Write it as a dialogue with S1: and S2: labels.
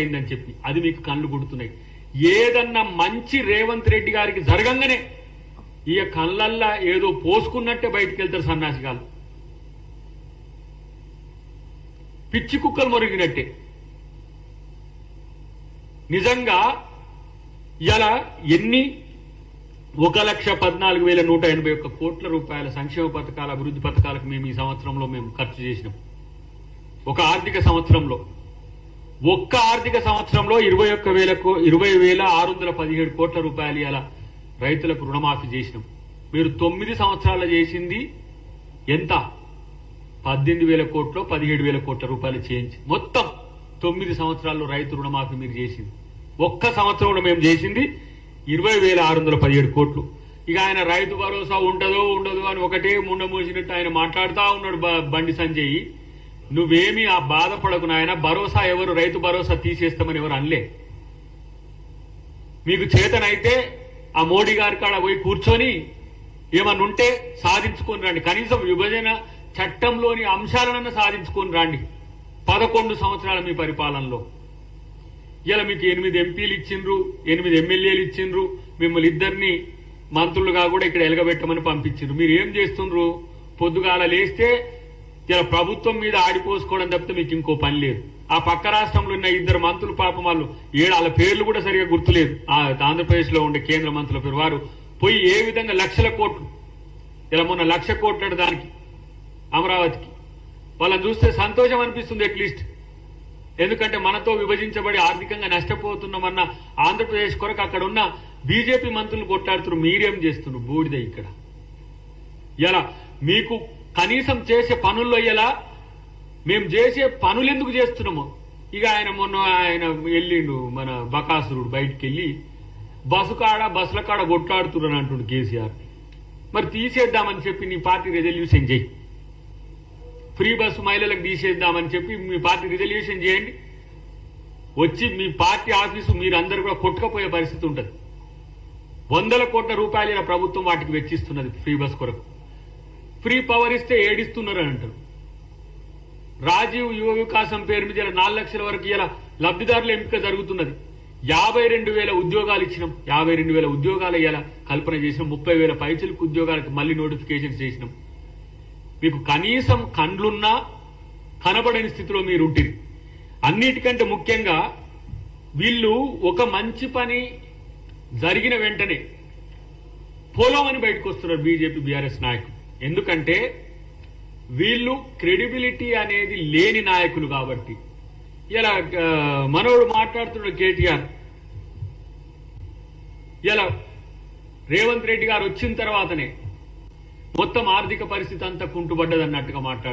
S1: అయిందని చెప్పి అది మీకు కళ్ళు కొడుతున్నాయి. ఏదన్నా మంచి రేవంత్ రెడ్డి గారికి జరగంగానే ఈ కళ్ళల్లా ఏదో పోసుకున్నట్టే బయటికి వెళ్తారు సన్నాసిగాలు, పిచ్చి కుక్కలు మొరిగినట్టే. నిజంగా ఇలా ఎన్ని 1,14,181 కోట్ల రూపాయల సంక్షేమ పథకాల అభివృద్ధి పథకాలకు మేము ఈ సంవత్సరంలో మేము ఖర్చు చేసినాం. ఒక ఆర్థిక సంవత్సరంలో ఒక్క ఆర్థిక సంవత్సరంలో 20,617 కోట్ల రూపాయలు ఇలా రైతులకు రుణమాఫీ చేసినాం. మీరు 9 సంవత్సరాలు చేసింది ఎంత? 18,000 కోట్లు 17,000 కోట్ల రూపాయలు చేయించి మొత్తం 9 సంవత్సరాల్లో రైతు రుణమాఫీ మీరు చేసింది. ఒక్క సంవత్సరంలో మేము చేసింది 20,617 కోట్లు. ఇక ఆయన రైతు భరోసా ఉండదో ఉండదో అని ఒకటే ముండమోసినట్టు ఆయన మాట్లాడుతూ ఉన్నాడు బండి సంజయ్. నువ్వేమీ ఆ బాధపడకు నాయన, భరోసా ఎవరు రైతు భరోసా తీసేస్తామని ఎవరు అనలే. మీకు చేతనైతే ఆ మోడీ గారి కాడ పోయి కూర్చొని ఏమన్నుంటే సాధించుకొని రండి. కనీసం విభజన చట్టంలోని అంశాలనన్నా సాధించుకొని రండి. 11 సంవత్సరాల మీ పరిపాలనలో ఇలా మీకు 8 ఎంపీలు ఇచ్చిండ్రు, 8 ఎమ్మెల్యేలు ఇచ్చిండ్రు, మిమ్మల్ని ఇద్దరిని మంత్రులుగా కూడా ఇక్కడ ఎలగబెట్టమని పంపించిండ్రు. మీరు ఏం చేస్తుండ్రు? పొద్దుగాల లేస్తే ఇలా ప్రభుత్వం మీద ఆడిపోసుకోవడం తప్పితే మీకు ఇంకో పని లేదు. ఆ పక్క రాష్ట్రంలో ఉన్న 2 మంత్రులు పాపం వాళ్ళు వాళ్ళ పేర్లు కూడా సరిగా గుర్తులేదు. ఆంధ్రప్రదేశ్ లో ఉండే కేంద్ర మంత్రుల పేరు వారు పోయి ఏ విధంగా లక్షల కోట్లు, ఇలా మొన్న 1,00,000 కోట్లు దానికి అమరావతికి, వాళ్ళని చూస్తే సంతోషం అనిపిస్తుంది అట్లీస్ట్. ఎందుకంటే మనతో విభజించబడి ఆర్థికంగా నష్టపోతున్నామన్న ఆంధ్రప్రదేశ్ కొరకు అక్కడ ఉన్న బీజేపీ మంత్రులు కొట్లాడుతున్నారు. మీరేం చేస్తున్నారు? బూడిద ఇక్కడ. ఇలా మీకు కనీసం చేసే పనుల్లో ఇలా మేము చేసే పనులు ఎందుకు చేస్తున్నాము? ఇక మొన్న ఆయన వెళ్ళిండు మన బకాసురుడు బయటికి వెళ్ళి బస్సుల కాడ కొట్లాడుతున్నాను అంటుండు కేసీఆర్. మరి తీసేద్దామని చెప్పి నీ పార్టీ రెజల్యూషన్ చేయి, ఫ్రీ బస్సు మహిళలకు తీసేద్దామని చెప్పి మీ పార్టీ రిజల్యూషన్ చేయండి. వచ్చి మీ పార్టీ ఆఫీసు మీరందరూ కూడా కొట్టుకపోయే పరిస్థితి ఉంటుంది. 100 కోట్ల రూపాయల ప్రభుత్వం వాటికి వెచ్చిస్తున్నది ఫ్రీ బస్ కొరకు. ఫ్రీ పవర్ ఇస్తే ఏడిస్తున్నారు అని అంటారు. రాజీవ్ యువ వికాసం పేరు మీద 4 లక్షల వరకు ఇలా లబ్ధిదారుల ఎంపిక జరుగుతున్నది. 52,000 ఉద్యోగాలు ఇచ్చినాం. 52,000 ఉద్యోగాలు ఇలా కల్పన చేసినాం. 30,000 పైచిలకు ఉద్యోగాలకు మళ్లీ నోటిఫికేషన్ చేసినాం. మీకు కనీసం కండ్లున్నా కనబడని స్థితిలో మీరుంటుంది. అన్నిటికంటే ముఖ్యంగా వీళ్ళు ఒక మంచి పని జరిగిన వెంటనే పోలోమని బయటకు వస్తున్నారు బీజేపీ బీఆర్ఎస్ నాయకులు. ఎందుకంటే వీళ్ళు క్రెడిబిలిటీ అనేది లేని నాయకులు కాబట్టి. ఇలా మనోడు మాట్లాడుతున్న కేటీఆర్ ఇలా రేవంత్ రెడ్డి గారు వచ్చిన తర్వాతనే మొత్తం ఆర్థిక పరిస్థితి అంతా కుంటుపడ్డదన్నట్టుగా మాట్లాడు.